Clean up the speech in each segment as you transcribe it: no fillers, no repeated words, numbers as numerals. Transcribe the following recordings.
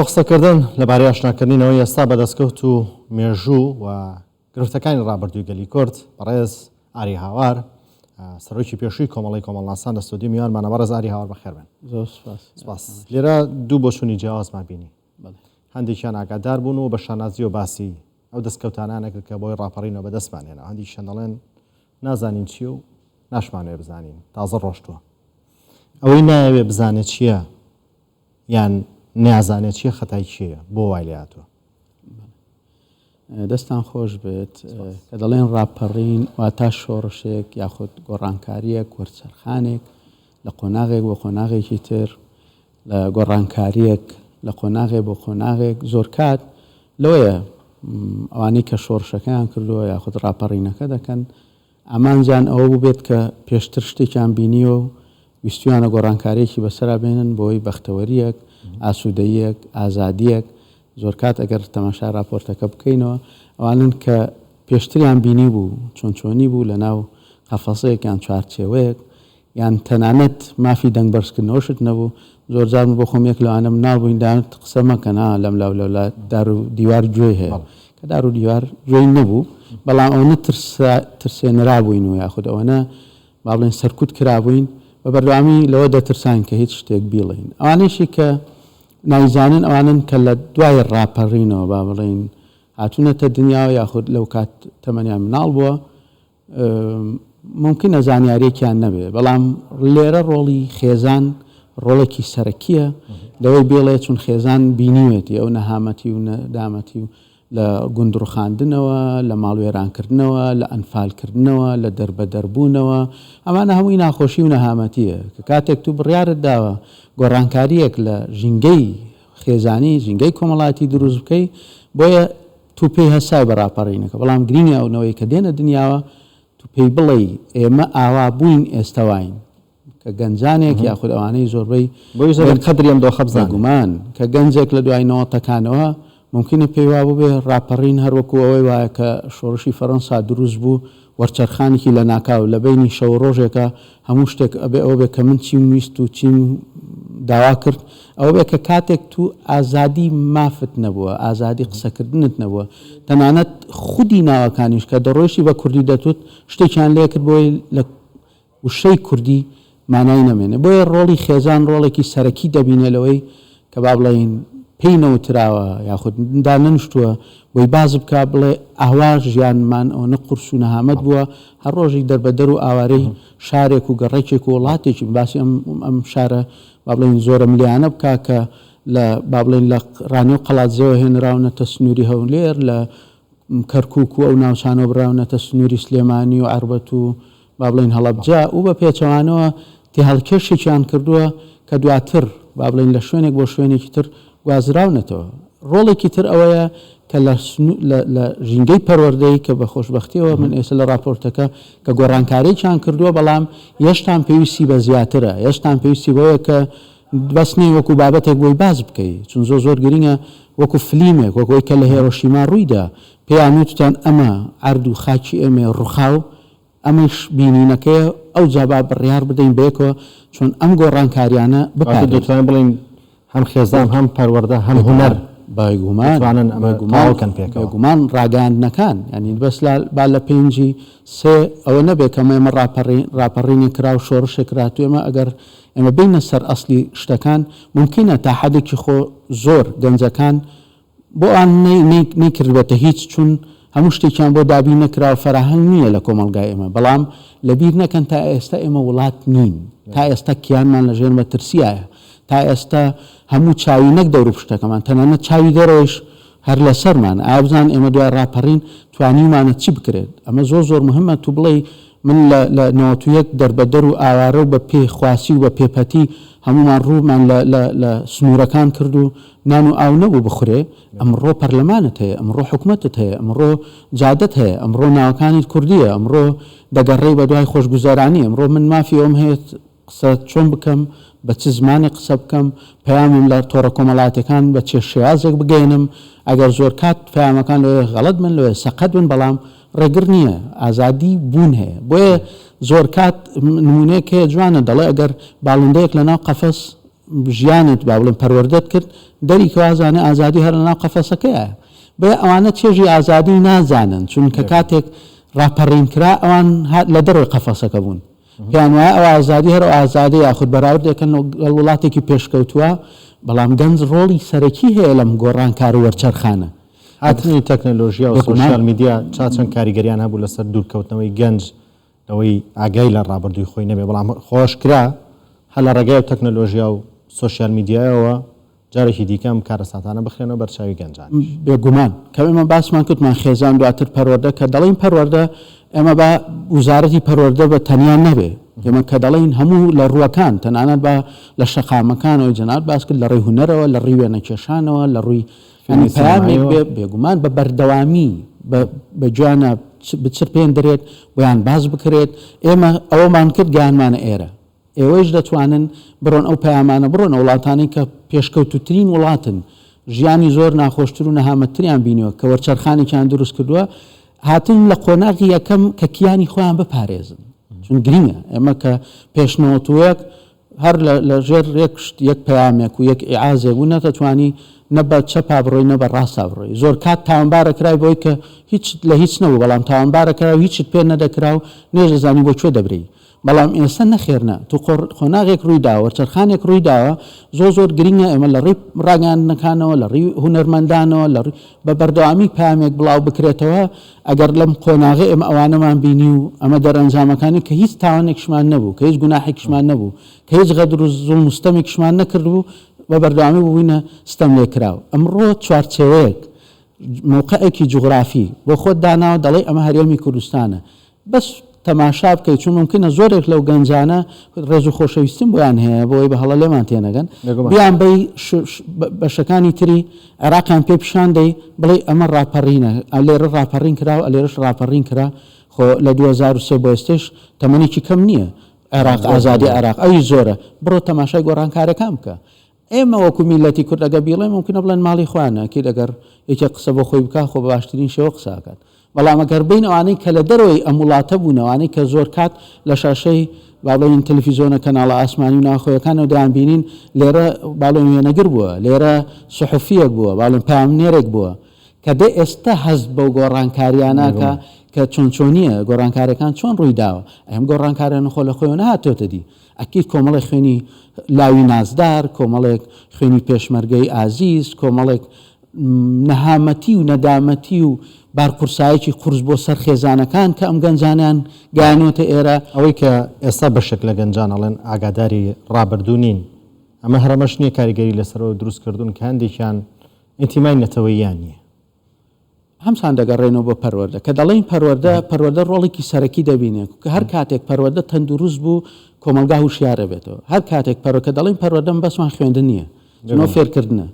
قسەکردن لەبارەی ئاشناکردنەوەی ئێستا بەدەستکەوت و مێژوو و گرفتەکانی ڕابردووی گەلی کورد بەڕێز ئاری هاوار سەرۆکی پێشووی کۆمەڵی کۆمەڵناسان لە ستودیۆ میوانمانە. بەڕێز ئاری هاوار بەخێربێن. سپاس. لێرە دوو بۆچوونی جیاوازمان بینی، هەندێکیان ئاگادار بوون و بە شانازی و باسی ئەو دەستکەوتانانێک کە بۆی ڕاپەڕینەوە بەدەستمان هێنا، هەندێکیان دەڵێن نازانین چی و ناشمانوێ بزانین، تازە ڕۆشتووە. ئەوەی نایەوێ بزانێت چییە یان نیازانێت چیە خەتای چییە بۆ وای لێهاتووە؟ دەستان خۆش بێت کە دەڵێن ڕاپەڕین واتە شۆڕشێک یاخود گۆڕانکاریەک وەرچەرخانێک لە قۆناغێک بۆ قۆناغێکی تر، لە گۆڕانکاریەک لە قۆناغێک بۆ قۆناغێک زۆر کات لەوەیە ئەوانەی کە شۆڕشەکەیان کردووە یاخود ڕاپەڕینەکە دەکەن ئامانجان ئەوە بوو بێت کە پێشتر شتێکیان بینیوە و ویستویانە گۆڕانکاریەکی بەسەرا بێنن بۆی بەختەوەریەک، ئاسوودەیەک، ئازادیەک. زۆر کات ئەگەر تەماشا راپۆرتەکە بکەینەوە ئەوانن کە پێشتریان بینی بوو چۆنی بوو لە ناو قەفەسەیەک یان چوارچێوەیەک یان تەنانەت مافی دەنگ بەرزکردنەوەشت نەبوو. زۆر جار بۆ خۆم یەک لەوانم ناڵبووین دانت قسە مەکەنا لەم لاو دار و دیوار گوێی هەیە کە دار و دیوار گوێی نەبوو، بەڵام ئەوەنە ترسێنرابووین و یاخود ئەوەنە با بڵێن سەرکوت کرابووین بە بەردەوامی لەوە دەترسان کە هیچ شتێک بیڵێن. ئەوانەیشی کە نایزانن ئەوانن کە لە دوای ڕاپەڕینەوە با بڵێن هاتوونەتە دنیاوە یاخود لەو کات تەمەنیان مناڵ بووە ممکنە زانیاریەکیان نەبێ، بەڵام لێرە ڕۆڵی خێزان ڕۆڵێکی سەرەکیە لەوەی بێڵێ چون خێزان بینیوێتی ئەو نەهامەتی و نەدامەتی و لە گوندڕخاندنەوە، لە ماڵوێرانکردنەوە، لە ئەنفالکردنەوە، لە دەربەدەربوونەوە، ئەمانە هەمووی ناخۆشی و نەهامەتیە کە کاتێک تو بڕیارت داوە گۆڕانکاریەک لە ژینگەی خێزانی ژینگەی کۆمەڵاتی دروست بکەی بۆیە تو پێی هەسای بە ڕاپەڕینەکە، بەڵام گرینگە ئەوەوەی کە دێنە دنیاوە تو پێی بڵێ ئێمە ئاوا بووین ئێستاواین کە گەنجانێک یاخود ئەوانەی زۆربەی قەدریم دۆخە بزانگومان کە گەنجێک لە دوای نەوەتەکانەوە ممکنە پێی وا بوو بێ ڕاپەڕین هەروەکو ئەوەی وایە کە شۆڕشی فەڕەنسا دروست بوو وەرچەرخانێکی لە ناکاو لە بینی شەو ڕۆژێکە هەموو شتێک ئەبێ ئەوە بێ کە من چیم ویست و چیم داوا کرد ئەوە بێ کە کاتێک تو ئازادی مافت نەبووە، ئازادی قسەکردنت نەبووە، تەنانەت خودی ناوەکانیش کە دەڕۆیشی بە کوردی دەتوت شتێکیان لێ کرد بۆی لە وشەی کوردی مانای نەمێنێ. بۆیە ڕۆڵی خێزان ڕۆڵێکی سەرەکی دەبینێ لەوەی کە با بڵێن پێی نەوتراوە یاخود دا نەنوشتووە بۆی باز بکە بڵێ ئاوا ژیانمان ئەو نەقورس و نەهامەت بووە، هەر ڕۆژی دەربەدەر و ئاوارەی شارێک و گەڕێکێک و وڵاتێکی باسی ئەم شارە با بڵێن زۆرە ملیانە بکە کە لە با بڵێن لە ڕانێ و قەڵاتزەوە هێنراونەتە سنووری هەولێر، لە کەرکووک و ئەو ناوچانەوە براونەتە سنووری سلێمانی و عەربەت و با بڵێن هەڵەبجا و بە پێچەوانەوە تێهەڵکێشێکیان کردووە کە دواتر با بڵێن لە شوێنێک بۆ شوێنێکی تر گوازراونەتەوە. ڕۆڵێکی تر ئەوەیە کە لە ژینگەی پەروەردەی کە بە خۆشبەختیەوە من ئێستا لە راپۆرتەکە کە گۆڕانکاریێکیان کردووە بەڵام هێشتان پێویستی بە زیاترە، هێشتان پێویستی بۆیە کە بەسنی وەکو بابەتێک بۆی باز بکەیت، چون زۆر گرینگە وەکو فلیمێک وەکۆی کە لە هێرۆشیما ڕوویدا پێیان وتتان ئەمە عەرد و خاکی ئێمێ ڕووخاو ئەمەش بینینەکەیە ئەو جابا بڕیار بدەین بێکەوە چۆن ئەم گۆڕانکاریانە بکات دەتوانین بڵین هەم خێزان هەم پەروەردە هەم هونەر بەگومان ڕاگەاندنەکان ینی بەس با لە پێنجی سێ ئەوە نەبێت کە ئێمە ڕاپەڕینی کرا و شۆڕشێک کراتو ئێمە ئەگەر ئێمە بینە سەر ئەسلی شتەکان ممکنە تا حەدێکی خۆ زۆر گەنجەکان بۆ ئەوان نەیکردبێتە هیچ چون هەموو شتێکیان بۆ دابی نەکرا و فەراهەنگ نییە لە کۆمەلگای ئێمە، بەڵام لەبیر نەکەن تا ئێستا ئێمە وڵات نین، تا ئێستا کیانمان لە ژێر مەترسیایە، تا ئێستا هەموو چاوی نەک دەور پشتەکەمان تەنانەت چاوی دەرەوەش هەر لە سەرمان ئابزان ئێمە دوای ڕاپەڕین توانیمانە چی بکرێت. ئەمە زۆر مهمە تو بڵێ من لە 91 دەربەدەر و ئاوارە و بە پێ خواسی و بە پێپەتی هەمومان ڕوومان لە سنوورەکان کرد و نان و ئاو نەبوو بخورێ. ئەمڕۆ پەرلەمانت هەیە، ئەمڕۆ حکوومەتت هەیە، ئەمڕۆ جادت هەیە، ئەمڕۆ ناوەکانیت کوردیە، ئەمڕۆ دەگەڕێی بە دوای خۆشگوزارانی، ئەمڕۆ من مافی ئەوم هەیە قسە چۆن بکەم بە چ زمانی قسە بکەم، پەیامم لە تۆڕە کۆمەڵاتەکان بە چێ شێوازێک بگەێنم، ئەگەر زۆر کات پەیامەکان لەوێ غەڵەت من لەوێ سەقەت بن بەڵام ڕێگر نییە، ئازادی بوون هەیە. بۆیە زۆر کات نمونەیەک هەیە جوانە دەڵێ ئەگەر باڵندەیەک لە ناو قەفەس ژیانت با بڵێن پەروەردەت کرد دەری کەوازانە ئازادی هەر لەناو قەفەسەکەیە بێ ئەوانە چێژی ئازادی نازانن چونکە کاتێک ڕاپەڕین کرا ئەوان لە دەڕۆی قەفەسەکە بوون پێیان وایە ئەو ئازادی هەر ئازادی یاخود بەراوردێکن وڵاتێکی پێشکەوتووە بەڵام گەنج ڕۆڵی سەرەکی هەیە لەم گۆڕانکار و وەرچەرخانە هاتنی تەکنەلۆژیا و سۆشیال میدیا چاچەند کاریگەریان هەبوو لەسەر دوورکەوتنەوەی گەنج لەوەی ئاگای لە ڕابردووی خۆی نەبێ بەڵام خۆشکرا هە لە ڕێگای و تەکنەلۆژیا و سۆشیال میدیایەوە جارێکی دیکەم کارەساتانە بخێنەوە بەرچاوی گەنجان بێگومان کە ئێمە باسمان کردمان خێزان دواتر پەروەردە کە دەڵێن پەروەردە ئێمە بە وزارەتی پەروەردە بە تەنیان نەبێ ئێمە کە دەڵێن هەموو لە ڕووەکان تەنانەت بە لە شەقامەکانەوە جەناب باس کرد لە ڕێی هونەرەوە لە ڕێی وێنەکێشانەوە لە ڕووی پەیامێک بێگومان بە بەردەوامی بە جوانە بچر پێیان دەرێت بۆیان باز بکرێت ئێمە ئەوەمان کرد گیانمانە ئێرە ئێوەش دەتوانن بڕۆن ئەو پەیامانە بڕۆن وڵاتانی کە پێشکەوتوترین وڵاتن ژیانی زۆر ناخۆشتر و نەهامەتریان بینیوە کە وەرچەرخانێکیان دروست کردووە هاتن لە قۆناغی یەکەم کە کیانی خۆیان بپارێزن چون گرینگە ئێمە کە پێشنەوەتوەک هەر لە ژێر یەک پەیامێک و یەک ئیعازێک و نەتەتوانی نە بە چەپا بڕۆی نە بە ڕاستە بڕۆی زۆر کات تاوانبارە کرای بۆی کە هیچ لە هیچ نەبوو بەڵام تاوانبارە کرا و هیچت پێ نەدەکرا و نێژەزانی بۆ کوێ دەبری بەڵام ئێستا نەخێرنە تو خۆناغێک ڕوویداوە وەرچەرخانێک ڕوویداوە زۆر گرینگە ئێمە لە ڕێی ڕاگەاندنەکانەوە لە ڕێی هونەرمەندانەوە لە بە بەردەوامی پامێک بڵاو بکرێتەوە ئەگەر لەم قۆناغی ئێمە ئەوانەمان بینی و ئەمە دەرەنجامەکانی کە هیچ تاوانێکشمان نەبوو کە هیچ گوناحێکشمان نەبوو کە هیچ غەدر و زوڵم و ستەمێکشمان نەکردبوو بە بەردەوامی بووینە ستەم لێکراوە ئەمڕۆ چوارچێوەیەک موقعێکی جوغرافی بۆ خۆت داناوە دەڵێ ئەمە هەرێمی کوردستانە بەس تەماشا بکەیت چون ممکنە زۆرێک لەو گەنجانە ڕێز و خۆشەویستن بۆیان هەیە بۆی بە هەڵە لێمان تێنەگەن بیان بەی بەشەکانی تری عێراقیان پێ پیشاندەی بڵێ ئەمە ڕاپەڕینە لێرە ڕاپەڕین کراوە ئەلێرەش ڕاپەڕین کرا خۆ لە 2023 بۆ ئێستش تەمەنێکی کەم نییە عێراق ئازادی عێراق ئەوی زۆرە بڕۆ تەماشای گۆڕانکارەکان بکە ئێمە وەکو میلەتی کورد ئەگە بیڵێ ممکنە بڵێن ماڵی خۆیانە ئەکید ئەگەر یەکێک قسە بۆ خۆی بکە خۆ بە باشترین شێوە قساکات بەڵام ئەگەر بین ئەوانەی کە لە دەرەوەی ئەم وڵاتە بوون ئەوانەی کە زۆر کات لە شاشەی باڵێن تەلەڤیزۆنە کەناڵە ئاسمانی و ناخۆیەکانەوە دەیان بینین لێرە باڵێن وێنەگر بووە لێرە سوحوفیەک بووە باڵێن پامنێرێک بووە کە دێ ئێستا هەست بەو گۆڕانکاریاناکە کە چۆنچۆنیە گۆڕانکارەکان چۆن ڕووی داوە ئەم گۆڕانکارانە خۆ لە خۆیەوە نهاتۆتە دی ئەکید کۆمەڵی خوێنی لاوی نازدار کۆمەڵێک خوێنی پێشمەرگەی ئازیز کۆمەڵێک نەهامەتی و نەدامەتی و بارپرسایەکی قورس بۆ سەر خێزانەکان کە ئەم گەنجانیان گیانوتە ئێرە ئەوەی کە ئێستا بەشێک لە گەنجان ئەڵێن ئاگاداری ڕابردوو نین ئەمە هەرەمەش نییە کاریگەری لەسەرەوە دروستکردون کە هەندێکیان ئینتیمای نەتەوەییان نییە هەمسان دەگەڕێنەوە بۆ پەروەردە کە دەڵێن پەروەردە ڕۆڵێکی سەرەکی دەبینێت کە هەر کاتێک پەروەردە تەندروست بوو کۆمەلگا هوشیارە بێتەوە هەر کاتێک کە دەڵێن پەروەردەم بەسمان خوێندن نییە نۆ فێرکردنە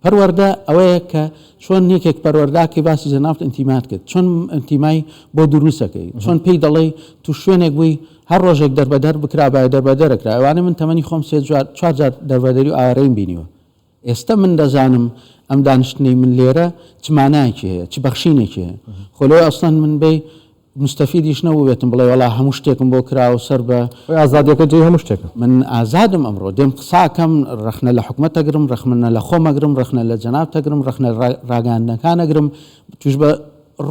پەروەردە ئەوەیە کە چۆن یەکێک پەروەرداکەی باسی جەنابت ئینتیمات کرد چۆن ئینتیمای بۆ دروستەکەی چۆن پێی دەڵێ تو شوێنێک بووی هەر ڕۆژێک دەربەدەر بکرا باە دەربەدەرەکرا ئەوانە من تەمەنی خۆم 4 جار دەربەدەری و ئاوارەیم بینیوە ئێستا من دەزانم ئەم دانیشتنەی من لێرە چ مانایەکی هەیە چ بەخشینێکی هەیە خۆلەوەی ئەسڵەن من بێ مستەفیدیش نەبوو بێتم بڵێ وەڵا هەموو شتێکم بۆ کراوە سەر بە ئازادیەکە جێ هەموو شتێکە من ئازادم ئەمڕۆ دێم قساکەم ڕخنە لە حکومەتەگرم ڕخمنە لە خۆمەگرم ڕخنە لە جەنابتەگرم ڕخنە ڕاگەاندنەکانەگرم توش بە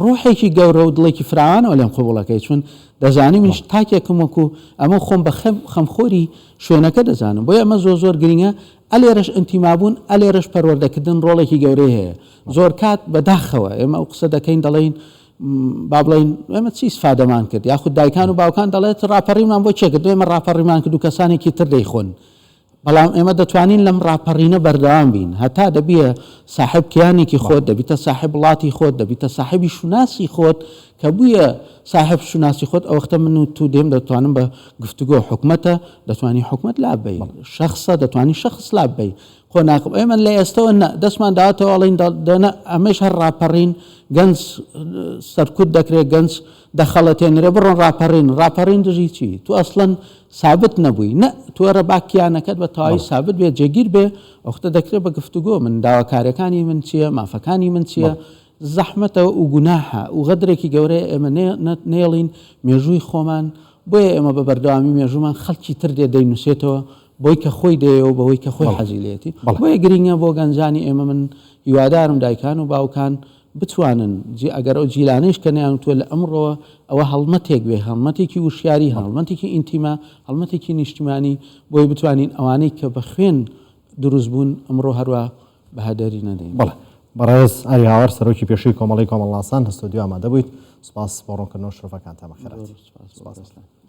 ڕوحێکی گەورە و دڵێکی فراوانەوە لێم قبوڵەکەی چون دەزانی منش تاکێکم وەکو ئەمە خۆم بە خەمخۆری شوێنەکە دەزانم بۆیە ئەمە زۆر گرنگە ئەلێرەش ئەنتیمابوون ئەلێرەش پەروەردەکردن ڕۆڵێکی گەورەی هەیە زۆر کات بەداخەوە ئێمە ئەو قسە دەکەین دەڵێن با بڵین ئێمە چی سفادەمان کرد یاخود دایکان و باوکان دەڵێت ڕاپەڕیمان بۆ چێکرد ئێمە ڕاپەڕیمان کرد و کەسانێکی تر دەیخۆن بەڵام ئێمە دەتوانین لەم ڕاپەڕینە بەردەوام بین هەتا دەبیە صاحب کیانێکی خۆت دەبیتە صاحب وڵاتی خۆت دەبیتە صاحبی شوناسی خۆت کە بوویە صاحب شوناسی خۆت ئەو وەختە من و تو دێم دەتوانم بە گفتوگۆ حکومەتە دەتوانی حکومەت لابی شخصە دەتوانی شخص لابی خۆ ناقب ئێمە لە ئێستەوە دەستمان داواتەوە ئەڵین دەنا ئەمەش هەر ڕاپەڕین گەنج سەرکوت دەکرێت گەنج دەخەڵەتێنرێ بڕۆن ڕاپەڕین دژی چی تو ئەسڵەن سابت نەبووی نە تووەرە باکیانەکەت بە تەواوی سابت بێت جێگیر بێ ئەوختە دەکرێت بە گفتوگۆ من داواکارەکانی من چییە مافەکانی من چییە زەحمەتەوە و گوناحە و غەدرێکی گەورەیە ئێمە نێڵین مێژووی خۆمان بۆیە ئێمە بە بەردەوامی مێژومان خەڵکی تر دێ دەینووسێتەوە بۆی کە خۆی دەیەوە بەوەی کە خۆی حەزیلێتی بۆیە گرنگە بۆ گەنجانی ئێمە من هیوادارم دایکان و باوکان بتوانن ئەگەر ئەو جیلانەیش کە نیانتوە لە ئەمڕۆ ئەوە هەڵمەتێک بێ هەڵمەتێکی وشیاری هەڵمەتێکی ئینتیما هەڵمەتێکی نیشتیمانی بۆی بتوانین ئەوانەی کە بە خوێن دروست بوون ئەمڕۆ هەروە بەهادەری نەدەین. بەڵێ بەڕێز ئاری هاوار سەرۆکی پێشووی کۆمەڵی کۆمەڵ ناسان لە ستۆدیۆ ئامادە بوویت. سوپاس بۆ ڕوونکردنەوە شرفەکانتان بەخێرات.